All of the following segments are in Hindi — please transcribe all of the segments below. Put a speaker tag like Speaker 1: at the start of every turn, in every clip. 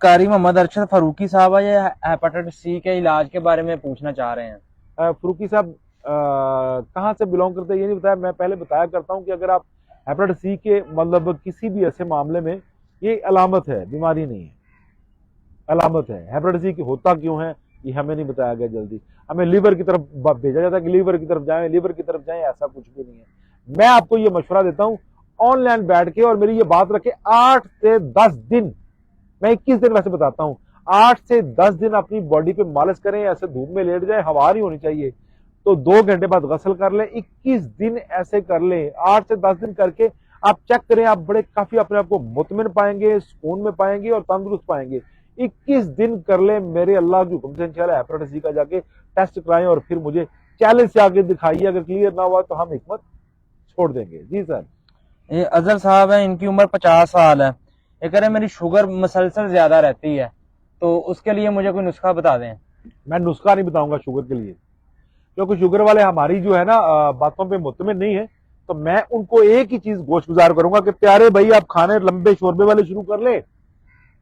Speaker 1: कारी मोहम्मद अरशद फारूकी साहब है, ये हेपेटाइटिस सी के इलाज के बारे में पूछना चाह रहे हैं।
Speaker 2: फरूकी साहब कहाँ से बिलोंग करते हैं ये नहीं बताया। मैं पहले बताया करता हूँ कि अगर आप हेपेटाइटिस सी के मतलब किसी भी ऐसे मामले में, ये अलामत है, बीमारी नहीं है, अलामत है। हेपेटाइटिस सी की होता क्यों है ये हमें नहीं बताया गया जल्दी। हमें लीवर की तरफ भेजा जाता है कि लीवर की तरफ जाएं, लीवर की तरफ जाएं, ऐसा कुछ भी नहीं है। मैं आपको ये मशवरा देता हूँ ऑनलाइन बैठ के, और मेरी ये बात रखे 8 से 10 दिन, मैं 21 दिन वैसे बताता हूँ, 8 से 10 दिन अपनी बॉडी पे मालिश करें, ऐसे धूप में लेट जाए, हवा नहीं होनी चाहिए, तो 2 घंटे बाद गसल कर लें। 21 दिन ऐसे कर लें, 8 से 10 दिन करके आप चेक करें, आप बड़े काफी अपने आप को मुतमिन पाएंगे, सुकून में पाएंगे और तंदुरुस्त पाएंगे। 21 दिन कर ले, मेरे अल्लाह के हुक्म से इंशाल्लाह हेपेटाइटिस सी का जाके टेस्ट कराएं और फिर मुझे चैलेंज से आगे दिखाइए। अगर क्लियर ना हुआ तो हम हिकमत छोड़ देंगे। जी सर।
Speaker 1: ये अजहर साहब है, इनकी उम्र 50 साल है। ये कह रहे मेरी शुगर मसलसल ज्यादा रहती है, तो उसके लिए मुझे कोई नुस्खा बता दें।
Speaker 2: मैं नुस्खा नहीं बताऊंगा शुगर के लिए, क्योंकि शुगर वाले हमारी जो है ना बातों पे मुतमिन नहीं है। तो मैं उनको एक ही चीज गोश गुजार करूंगा कि प्यारे भाई आप खाने लंबे शोरबे वाले शुरू कर ले,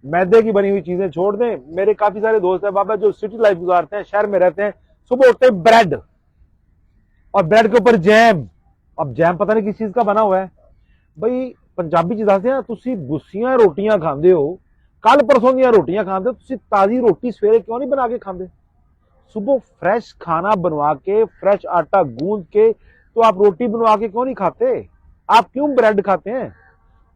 Speaker 2: मैदे की बनी हुई चीजें छोड़ दें। मेरे काफी सारे दोस्त हैं बाबा जो सिटी लाइफ गुजारते हैं, शहर में रहते हैं, सुबह उठते हैं ब्रेड, और ब्रेड के ऊपर जैम। अब जैम पता नहीं किस चीज का बना हुआ है। ਬਈ ਪੰਜਾਬੀ ਚ ਦੱਸਦੇ ਆ, ਤੁਸੀਂ ਗੁੱਸੀਆਂ ਰੋਟੀਆਂ ਖਾਂਦੇ ਹੋ, ਕੱਲ ਪਰਸੋਂ ਦੀਆਂ ਰੋਟੀਆਂ ਖਾਂਦੇ ਹੋ, ਤੁਸੀਂ ਤਾਜ਼ੀ ਰੋਟੀ ਸਵੇਰੇ क्यों नहीं बना के खाते? सुबह फ्रेश खाना बनवा के, फ्रेश आटा गूंद के, तो आप रोटी बनवा के क्यों नहीं खाते? आप क्यों ब्रेड खाते हैं?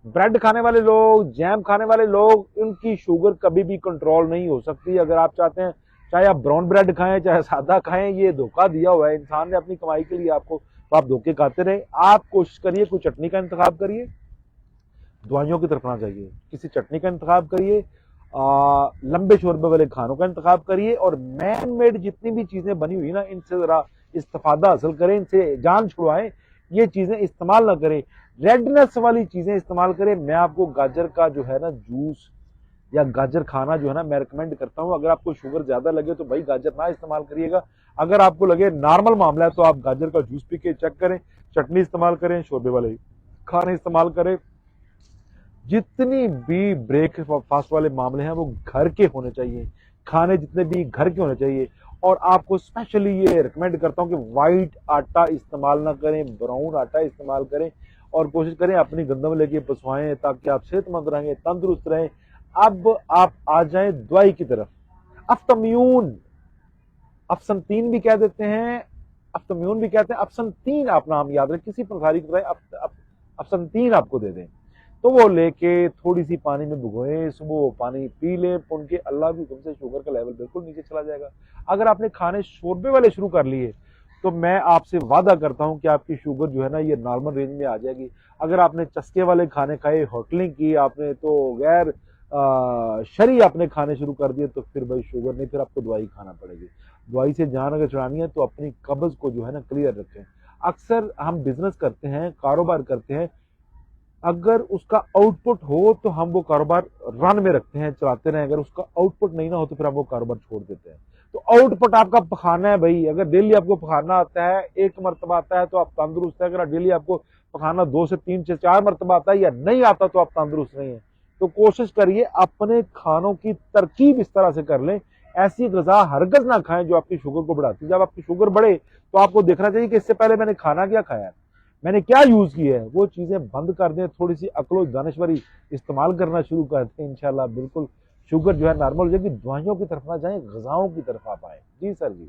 Speaker 2: ब्रेड खाने वाले लोग, जैम खाने वाले लोग, इनकी शुगर कभी भी कंट्रोल नहीं हो सकती। अगर आप चाहते हैं, चाहे आप ब्राउन ब्रेड खाएं चाहे सादा खाएं, ये धोखा दिया हुआ है इंसान ने अपनी कमाई के लिए आपको, तो आप धोखे खाते रहे। आप कोशिश करिए कोई चटनी का इंतखाब करिए, दवाइयों की तरफ ना जाइए, किसी चटनी का इंतखाब करिए, लंबे शोरबे वाले खानों का इंतखाब करिए, और मैन मेड जितनी भी चीजें बनी हुई ना, इनसे जरा इस्तेफादा हासिल करें, इनसे जान छुड़वाएं। ये चीजें इस्तेमाल ना करें, रेडनेस वाली चीजें इस्तेमाल करें। मैं आपको गाजर का जो है ना जूस या गाजर खाना जो है ना मैं रिकमेंड करता हूं। अगर आपको शुगर ज्यादा लगे तो भाई गाजर ना इस्तेमाल करिएगा। अगर आपको लगे नॉर्मल मामला है तो आप गाजर का जूस पी के चेक करें, चटनी इस्तेमाल करें, शोरबे वाले खाने इस्तेमाल करें। जितनी भी ब्रेकफास्ट वाले मामले हैं वो घर के होने चाहिए, खाने जितने भी घर के होने चाहिए। और आपको स्पेशली ये रिकमेंड करता हूं कि वाइट आटा इस्तेमाल ना करें, ब्राउन आटा इस्तेमाल करें, और कोशिश करें अपनी गंदम लेके पसवाएं ताकि आप सेहतमंद रहें, तंदुरुस्त रहें। अब आप आ जाएं दवाई की तरफ। अफ्तम्यून, अफसनतीन भी कह देते हैं, अफ्तम्यून भी कहते हैं, अफसनतीन आप नाम याद रखें, किसी प्रखारी की तरह अफसनतीन आपको दे दें, तो वो लेके थोड़ी सी पानी में भिगोएं, सुबह वो पानी पी लें, उनके अल्लाह की हुक्म से शुगर का लेवल बिल्कुल नीचे चला जाएगा। अगर आपने खाने शोरबे वाले शुरू कर लिए तो मैं आपसे वादा करता हूं कि आपकी शुगर जो है ना ये नॉर्मल रेंज में आ जाएगी। अगर आपने चस्के वाले खाने खाए, होटलिंग की आपने, तो गैर शरी आपने खाने शुरू कर दिए, तो फिर भाई शुगर नहीं, फिर आपको दवाई खाना पड़ेगी। दवाई से जान अगर छुड़ानी है तो अपनी कब्ज को जो है ना क्लियर रखें। अक्सर हम बिजनेस करते हैं, कारोबार करते हैं, अगर उसका आउटपुट हो तो हम वो कारोबार रन में रखते हैं, चलाते रहें। अगर उसका आउटपुट नहीं ना हो तो फिर हम वो कारोबार छोड़ देते हैं। तो आउटपुट आपका पखाना है भाई। अगर डेली आपको पखाना आता है, एक मरतबा आता है तो आप तंदुरुस्त है। अगर डेली आपको पखाना 2 से 3 से 4 मरतबा आता है या नहीं आता तो आप तंदुरुस्त नहीं है। तो कोशिश करिए अपने खानों की तरकीब इस तरह से कर लें, ऐसी गजा हरगज ना खाएं जो आपकी शुगर को बढ़ाती है। जब आपकी शुगर बढ़े तो आपको देखना चाहिए कि इससे पहले मैंने खाना क्या खाया है, मैंने क्या यूज किया है, वो चीजें बंद कर दें, थोड़ी सी अक्लो दानश्वरी इस्तेमाल करना शुरू कर दें, इंशाल्लाह बिल्कुल शुगर जो है नॉर्मल हो जाएगी। दवाइयों की तरफ ना जाएं, गजाओं की तरफ आप आए। जी सर। जी